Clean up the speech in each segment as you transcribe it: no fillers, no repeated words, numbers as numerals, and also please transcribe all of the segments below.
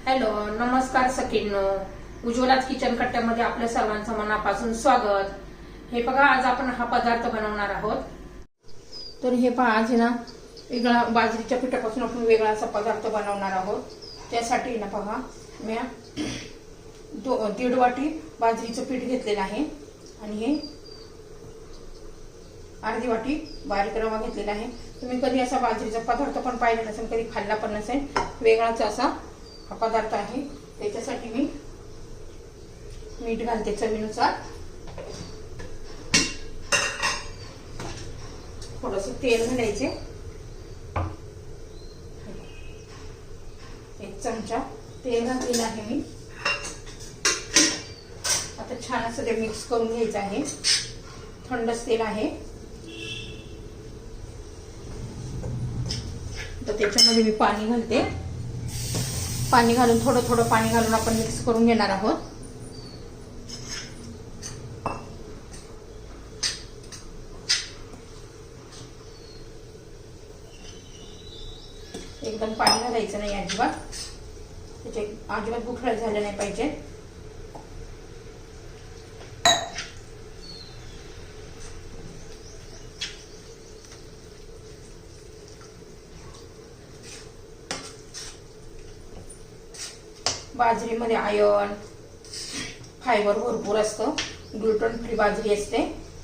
Hello, नमस्कार सखींनो. उज्ज्वलाच kitchen कट्ट्यामध्ये आपल्या सर्वांचं मनापासून स्वागत. हे बघा, आज आपण हा पदार्थ बनवणार आहोत. तर हे पहा, आज ना वेगळा बाजरीच्या पिठापासून आपण वेगळा असा पदार्थ बनवणार आहोत. त्यासाठी ना बघा, मी 1.5 वाटी बाजरीचं पीठ घेतलेलं आहे आणि हे अर्धी वाटी बारीक रवा घेतलेला आहे. तुम्ही कधी असा बाजरीचा पदार्थ पण पाहिला नसेल, कधी खाल्ला पण नसेल, वेगळाच असा हा पदार्थ आहे. त्याच्यासाठी मी मीठ घालते चवीनुसार, थोडस तेल घालायचे, 1 चमचा तेल घातलेलं आहे मी. आता छान असं ते मिक्स करून घ्यायचं आहे. थंडच तेल आहे, तर त्याच्यामध्ये मी पाणी घालते. पाणी घालून थोडं थोडं पाणी घालून आपण मिक्स करून घेणार आहोत. एकदम पाणी घालायचं नाही अजिबात, त्याचे अजिबात गुठळ्या झाले नाही पाहिजे. बाजरीमध्ये आयर्न, फायबर भरपूर असतं. ग्लुटन फ्री बाजरी असते,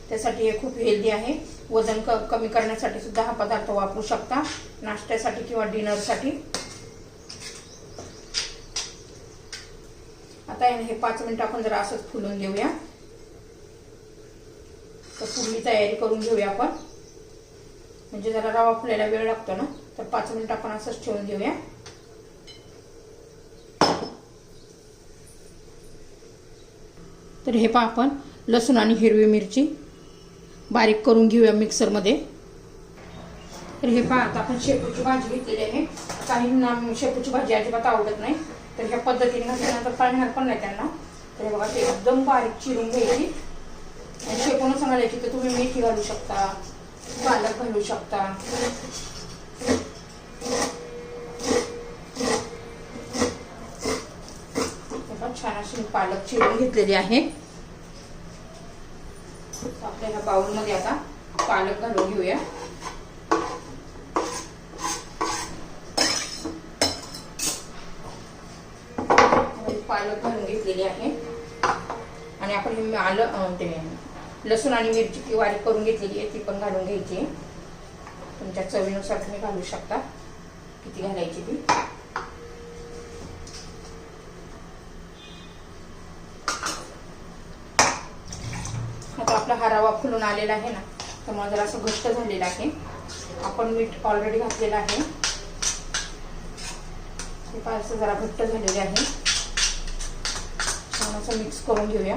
त्यासाठी हे खूप हेल्दी आहे. वजन कमी करण्यासाठी सुद्धा हा पदार्थ वापरू शकता, नाश्त्यासाठी किंवा डिनरसाठी. आता हे 5 मिनिट आपण जरा असंच फुलून घेऊया. तर पुढली तयारी करून घेऊया आपण. म्हणजे जरा रवा फुलायला वेळ लागतो ना, तर 5 मिनिट आपण असंच ठेवून घेऊया. तर हे पहा, आपण लसूण आणि हिरवी मिरची बारीक करून घेऊया मिक्सरमध्ये. तर हे पहा, आता आपण शेपूची भाजी घेतलेली आहे. काहींना शेपूची भाजी अजिबात आवडत नाही, तर ह्या पद्धतीने घातल्यानंतर पाळणार पण नाही त्यांना. तर हे बघा, ते एकदम बारीक चिरून घ्यायची आणि शेपूनच घालायची. तर तुम्ही मेथी घालू शकता, पालक घालू शकता. छान अशी पालक चिरून घेतलेली आहे. आपल्या ह्या बाउल मध्ये आता पालक घालून घेऊया. पालक घालून घेतलेली आहे आणि आपण ते लसूण आणि मिरची बारीक करून घेतलेली आहे, ती पण घालून घ्यायची आहे. तुमच्या चवीनुसार तुम्ही घालू शकता किती घालायची ती. आता आपला हा रवा फुलून आलेला आहे ना, त्यामुळे जरा असं घट्ट झालेलं आहे. आपण मीठ ऑलरेडी घातलेलं आहे, हे असं जरा घट्ट झालेले आहे. छान असं मिक्स करून घेऊया.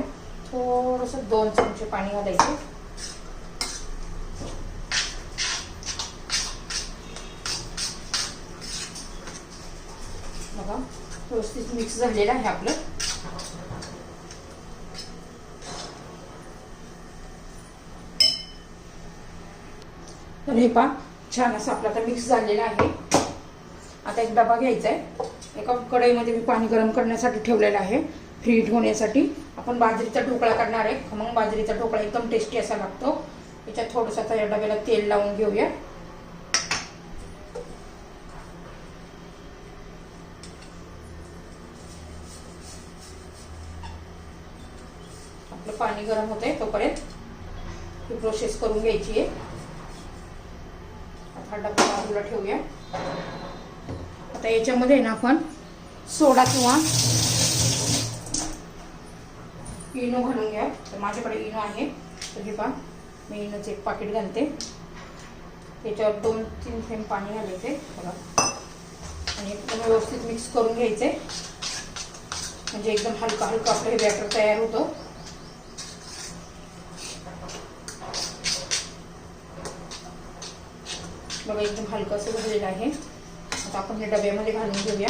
थोडस 2 चमचे पाणी घालायचे. बघा, व्यवस्थित मिक्स झालेलं आहे आपलं. तर हे पहा, छान असं आपलं आता मिक्स झालेलं आहे. आता एक डबा घ्यायचा आहे. एका कढईमध्ये मी पाणी गरम करण्यासाठी ठेवलेलं आहे, फ्रीट होण्यासाठी. आपण बाजरीचा ढोकळा करणार आहे, खमंग बाजरीचा ढोकळा एकदम टेस्टी असा लागतो. याच्यात थोडंसं आता या डब्याला तेल लावून घेऊया. आपलं पाणी गरम होतंय तोपर्यंत ही प्रोसेस करून घ्यायची आहे. आता डबा बाजूला ठेवूया. आता याच्यामध्ये ना आपण सोडा किंवा इनो घालून घ्या. तर माझ्याकडे इनो आहे, तर हे पहा, मी इनोचं 1 पाकिट घालते. त्याच्यावर 2-3 थेंब पाणी घालायचे बघा, आणि एकदम व्यवस्थित मिक्स करून घ्यायचे. म्हणजे एकदम हलका हलका आपलं हे बॅटर तयार होतं. बघा, एकदम हलकं असं झालेलं आहे. आता आपण हे डब्यामध्ये घालून घेऊया.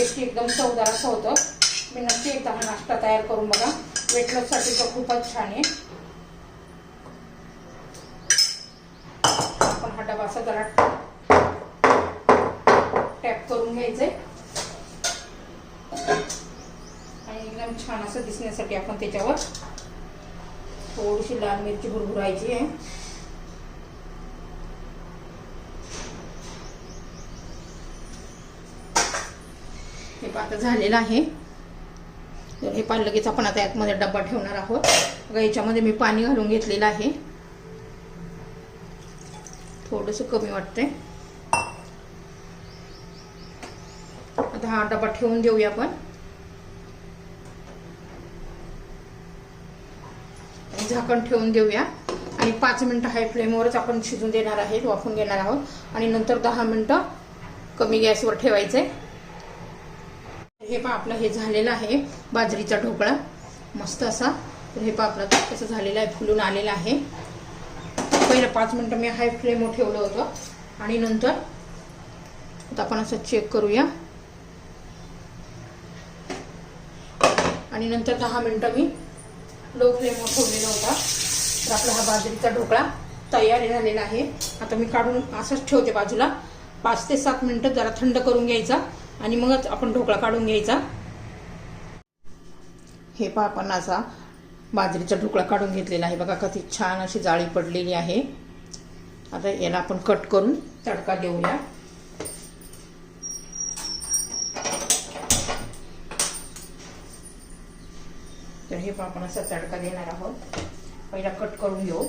टेस्टी एकदम चवदार असं होतं. मी नक्की एकदा हा नाश्ता तयार करून बघा. वेट लॉससाठी तर खूपच छान आहे. आपण हा डबा असा जरा टॅप करून घ्यायचंय आणि एकदम छान असं दिसण्यासाठी आपण त्याच्यावर थोडीशी लाल मिरची भुरभुरायची आहे. हे आता झालेलं आहे. तर हे पाणी लगेच आपण आता यामध्ये डब्बा ठेवणार आहोत. बघा याच्यामध्ये मी पाणी घालून घेतलेलं आहे. थोडंसं कमी वाटतंय. आता हा डब्बा ठेवून देऊया आपण. झाकण ठेवून देऊया आणि 5 मिनिटं हाय फ्लेमवरच आपण शिजून देणार आहे, वाफवून घेणार आहोत आणि नंतर 10 मिनिटं कमी गॅसवर ठेवायचंय. हे पहा आपलं हे झालेलं आहे बाजरीचा ढोकळा मस्त असा. तर हे पहा आपलं कसं झालेलं आहे, फुलून आलेलं आहे. पहिलं 5 मिनिटं मी हाय फ्लेमवर ठेवलं होतं आणि नंतर आता आपण असं चेक करूया आणि नंतर 10 मिनिटं मी लो फ्लेमवर ठेवलेला होता. तर आपला हा बाजरीचा ढोकळा तयार झालेला आहे. आता मी काढून असंच ठेवते बाजूला. 5 ते 7 मिनिटं जरा थंड करून घ्यायचा आणि मगच आपण ढोकळा काढून घ्यायचा. हे पहा आपण असा बाजरीचा ढोकळा काढून घेतलेला आहे. बघा किती छान अशी जाळी पडलेली आहे. आता याला आपण कट करून तडका देऊया. तर हे पण आपण असा तडका देणार आहोत. पहिला कट करून घेऊ.